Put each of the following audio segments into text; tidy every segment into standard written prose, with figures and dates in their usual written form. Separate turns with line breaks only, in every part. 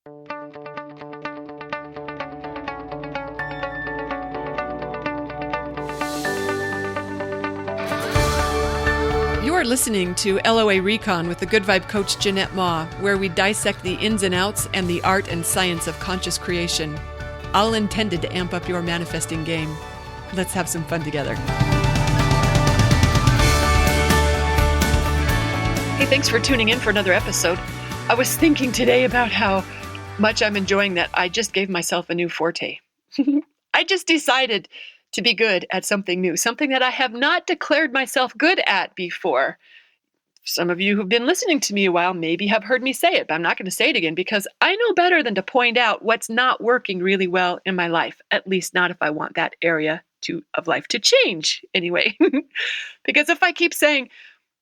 You are listening to LOA Recon with the Good Vibe Coach Jeanette Ma, where we dissect the ins and outs and the art and science of conscious creation, all intended to amp up your manifesting game. Let's have some fun together. Hey, thanks for tuning in for another episode. I was thinking today about how much I'm enjoying that I just gave myself a new Forte. I just decided to be good at something new, something that I have not declared myself good at before. Some of you who've been listening to me a while maybe have heard me say it, but I'm not going to say it again because I know better than to point out what's not working really well in my life, at least not if I want that area of life to change anyway. Because if I keep saying,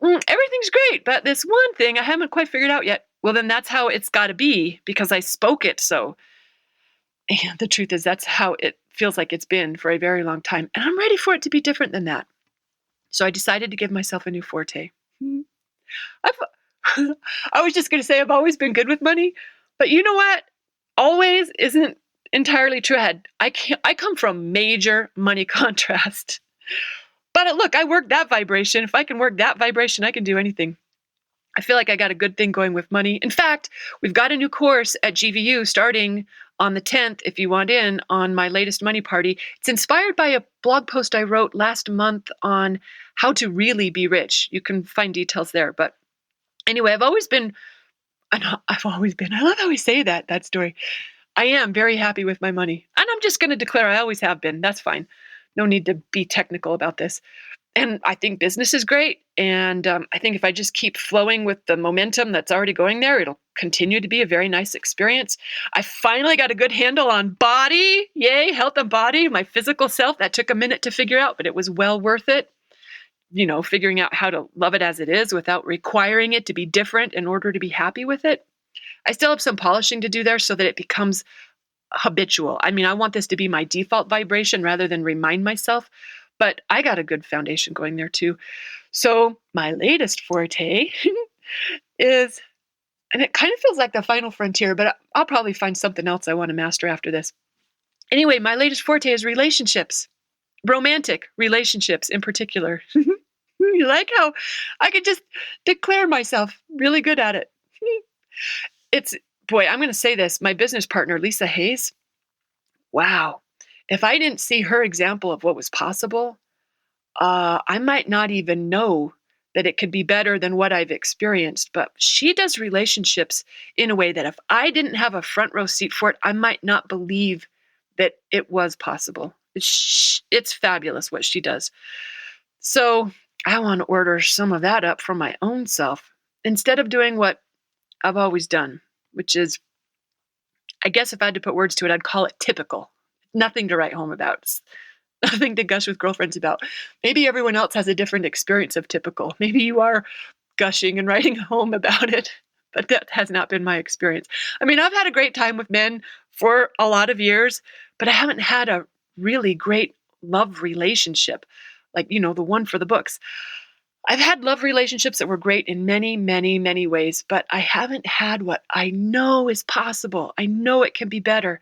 everything's great, but this one thing I haven't quite figured out yet, well, then that's how it's got to be because I spoke it so. And the truth is that's how it feels like it's been for a very long time. And I'm ready for it to be different than that. So I decided to give myself a new Forte. I was just going to say I've always been good with money, but you know what? Always isn't entirely true. I come from major money contrast. But look, I work that vibration. If I can work that vibration, I can do anything. I feel like I got a good thing going with money. In fact, we've got a new course at GVU starting on the 10th, if you want in, on my latest money party. It's inspired by a blog post I wrote last month on how to really be rich. You can find details there. But anyway, I love how I say that story. I am very happy with my money. And I'm just going to declare I always have been. That's fine. No need to be technical about this. And I think business is great. And I think if I just keep flowing with the momentum that's already going there, it'll continue to be a very nice experience. I finally got a good handle on body. Yay, health and body, my physical self. That took a minute to figure out, but it was well worth it. You know, figuring out how to love it as it is without requiring it to be different in order to be happy with it. I still have some polishing to do there so that it becomes habitual. I mean, I want this to be my default vibration rather than remind myself. But I got a good foundation going there too. So my latest Forte is, and it kind of feels like the final frontier, but I'll probably find something else I want to master after this. Anyway, my latest Forte is relationships, romantic relationships in particular. You like how I could just declare myself really good at it. I'm going to say this, my business partner, Lisa Hayes, wow. If I didn't see her example of what was possible, I might not even know that it could be better than what I've experienced. But she does relationships in a way that if I didn't have a front row seat for it, I might not believe that it was possible. It's fabulous what she does. So I want to order some of that up for my own self instead of doing what I've always done, which is, I guess if I had to put words to it, I'd call it typical. Nothing to write home about. Nothing to gush with girlfriends about. Maybe everyone else has a different experience of typical. Maybe you are gushing and writing home about it, but that has not been my experience. I mean, I've had a great time with men for a lot of years, but I haven't had a really great love relationship, like, the one for the books. I've had love relationships that were great in many, many, many ways, but I haven't had what I know is possible. I know it can be better.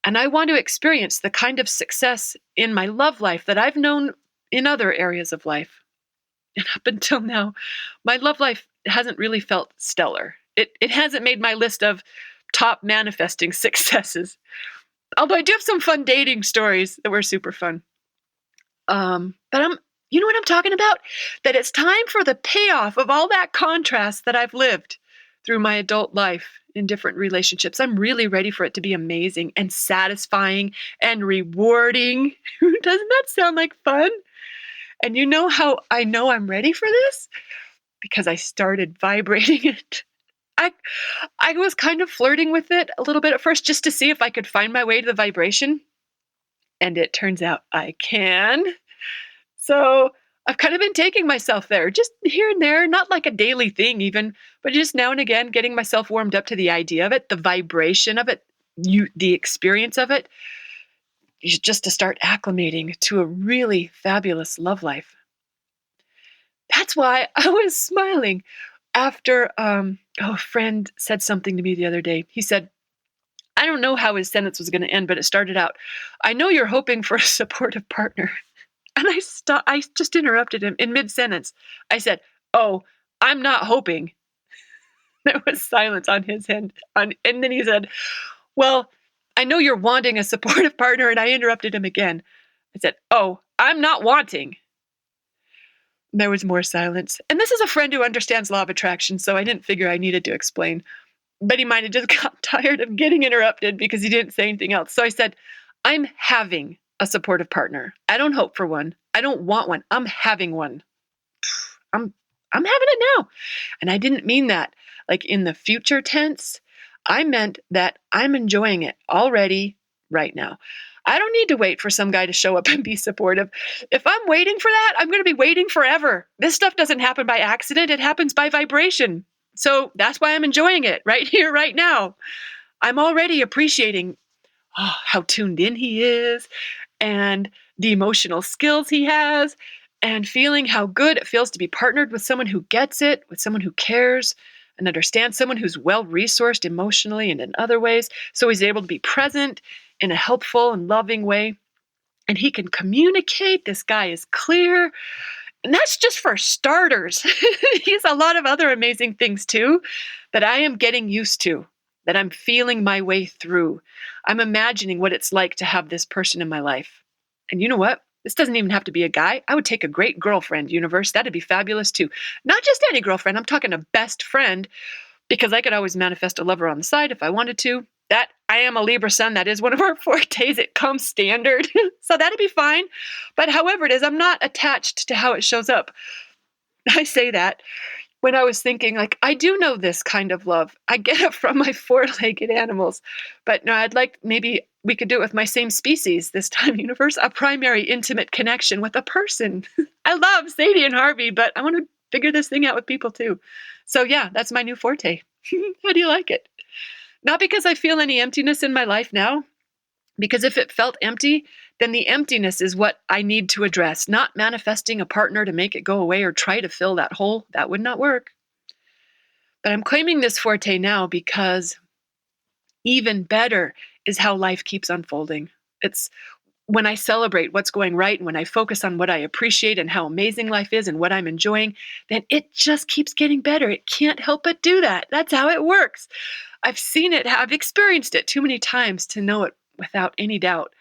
And I want to experience the kind of success in my love life that I've known in other areas of life. And up until now, my love life hasn't really felt stellar. It hasn't made my list of top manifesting successes. Although I do have some fun dating stories that were super fun. But you know what I'm talking about? That it's time for the payoff of all that contrast that I've lived through my adult life in different relationships. I'm really ready for it to be amazing and satisfying and rewarding. Doesn't that sound like fun? And you know how I know I'm ready for this? Because I started vibrating it. I was kind of flirting with it a little bit at first just to see if I could find my way to the vibration. And it turns out I can. So I've kind of been taking myself there, just here and there, not like a daily thing even, but just now and again getting myself warmed up to the idea of it, the vibration of it, the experience of it, just to start acclimating to a really fabulous love life. That's why I was smiling after a friend said something to me the other day. He said, don't know how his sentence was going to end, but it started out, I know you're hoping for a supportive partner. And I just interrupted him in mid-sentence. I said, oh, I'm not hoping. There was silence on his end. And then he said, well, I know you're wanting a supportive partner. And I interrupted him again. I said, oh, I'm not wanting. And there was more silence. And this is a friend who understands law of attraction, so I didn't figure I needed to explain. But he might have just got tired of getting interrupted because he didn't say anything else. So I said, I'm having a supportive partner. I don't hope for one. I don't want one. I'm having one. I'm having it now. And I didn't mean that like in the future tense. I meant that I'm enjoying it already right now. I don't need to wait for some guy to show up and be supportive. If I'm waiting for that, I'm going to be waiting forever. This stuff doesn't happen by accident. It happens by vibration. So that's why I'm enjoying it right here, right now. I'm already appreciating how tuned in he is and the emotional skills he has and feeling how good it feels to be partnered with someone who gets it, with someone who cares and understands, someone who's well-resourced emotionally and in other ways. So he's able to be present in a helpful and loving way. And he can communicate. This guy is clear. And that's just for starters. He's a lot of other amazing things too that I am getting used to, that I'm feeling my way through. I'm imagining what it's like to have this person in my life. And you know what? This doesn't even have to be a guy. I would take a great girlfriend, universe. That'd be fabulous too. Not just any girlfriend. I'm talking a best friend, because I could always manifest a lover on the side if I wanted to. That I am a Libra sun. That is one of our fortes. It comes standard. So that'd be fine. But however it is, I'm not attached to how it shows up. I say that when I was thinking, like, I do know this kind of love. I get it from my four-legged animals. But no, I'd like maybe we could do it with my same species this time, universe, a primary intimate connection with a person. I love Sadie and Harvey, but I want to figure this thing out with people too. So yeah, that's my new forte. How do you like it? Not because I feel any emptiness in my life now, because if it felt empty, then the emptiness is what I need to address, not manifesting a partner to make it go away or try to fill that hole. That would not work. But I'm claiming this forte now because even better is how life keeps unfolding. It's when I celebrate what's going right and when I focus on what I appreciate and how amazing life is and what I'm enjoying, then it just keeps getting better. It can't help but do that. That's how it works. I've seen it, I've experienced it too many times to know it without any doubt.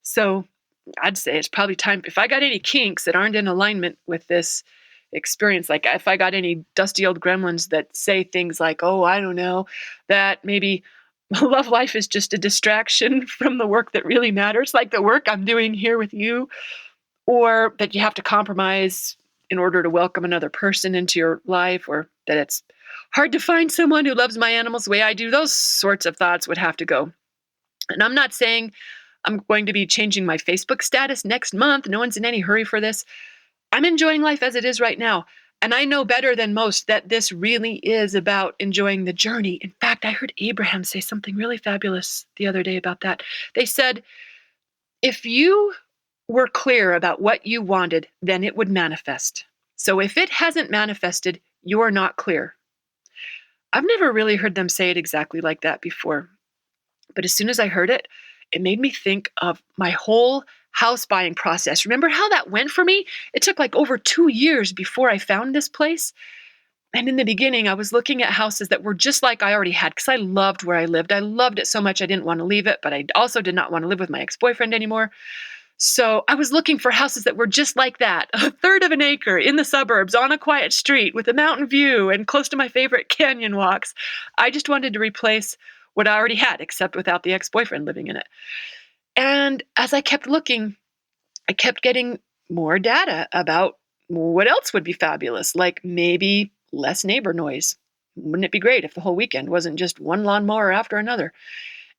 So I'd say it's probably time, if I got any kinks that aren't in alignment with this experience, like if I got any dusty old gremlins that say things like, oh, I don't know, that maybe love life is just a distraction from the work that really matters, like the work I'm doing here with you, or that you have to compromise in order to welcome another person into your life, or that it's hard to find someone who loves my animals the way I do, those sorts of thoughts would have to go. And I'm not saying I'm going to be changing my Facebook status next month. No one's in any hurry for this. I'm enjoying life as it is right now. And I know better than most that this really is about enjoying the journey. In fact, I heard Abraham say something really fabulous the other day about that. They said, if you were clear about what you wanted, then it would manifest. So if it hasn't manifested, you're not clear. I've never really heard them say it exactly like that before. But as soon as I heard it, it made me think of my whole house buying process. Remember how that went for me? It took like over 2 years before I found this place. And in the beginning, I was looking at houses that were just like I already had because I loved where I lived. I loved it so much I didn't want to leave it, but I also did not want to live with my ex-boyfriend anymore. So I was looking for houses that were just like that, a third of an acre in the suburbs on a quiet street with a mountain view and close to my favorite canyon walks. I just wanted to replace what I already had, except without the ex-boyfriend living in it. And as I kept looking, I kept getting more data about what else would be fabulous, like maybe less neighbor noise. Wouldn't it be great if the whole weekend wasn't just one lawnmower after another?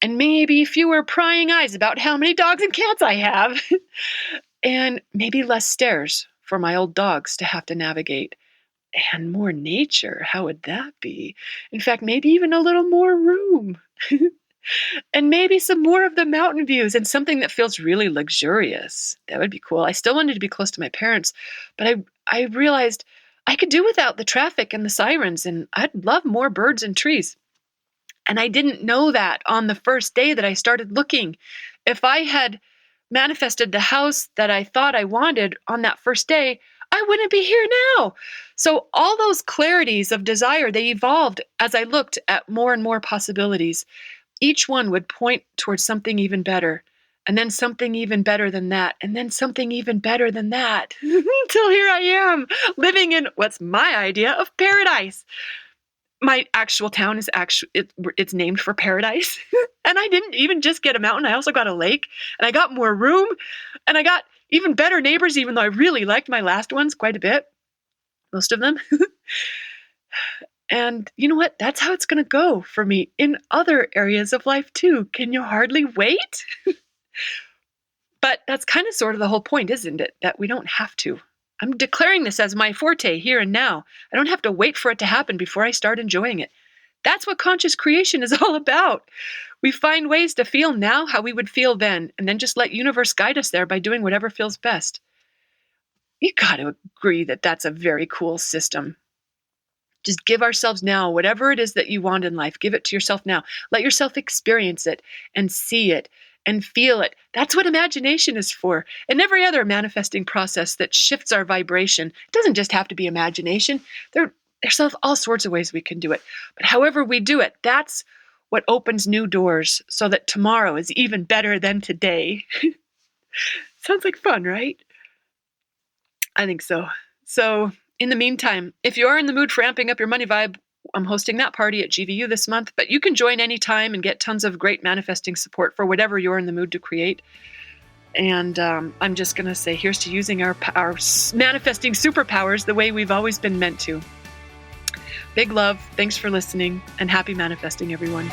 And maybe fewer prying eyes about how many dogs and cats I have. And maybe less stairs for my old dogs to have to navigate. And more nature, how would that be? In fact, maybe even a little more room. And maybe some more of the mountain views and something that feels really luxurious. That would be cool. I still wanted to be close to my parents, but I realized I could do without the traffic and the sirens, and I'd love more birds and trees. And I didn't know that on the first day that I started looking. If I had manifested the house that I thought I wanted on that first day, I wouldn't be here now. So all those clarities of desire, they evolved as I looked at more and more possibilities. Each one would point towards something even better, and then something even better than that, and then something even better than that, until here I am, living in what's my idea of paradise. My actual town is it's named for paradise. And I didn't even just get a mountain. I also got a lake, and I got more room, and I got even better neighbors, even though I really liked my last ones quite a bit, most of them. And you know what? That's how it's going to go for me in other areas of life too. Can you hardly wait? But that's kind of sort of the whole point, isn't it? That we don't have to. I'm declaring this as my forte here and now. I don't have to wait for it to happen before I start enjoying it. That's what conscious creation is all about. We find ways to feel now how we would feel then, and then just let universe guide us there by doing whatever feels best. You got to agree that that's a very cool system. Just give ourselves now, whatever it is that you want in life, give it to yourself now. Let yourself experience it and see it and feel it. That's what imagination is for. And every other manifesting process that shifts our vibration, it doesn't just have to be imagination. There's all sorts of ways we can do it. But however we do it, that's what opens new doors so that tomorrow is even better than today. Sounds like fun, right? I think so. So in the meantime, if you are in the mood for amping up your money vibe, I'm hosting that party at GVU this month, but you can join anytime and get tons of great manifesting support for whatever you're in the mood to create. And I'm just going to say, here's to using our manifesting superpowers the way we've always been meant to. Big love. Thanks for listening, and happy manifesting, everyone.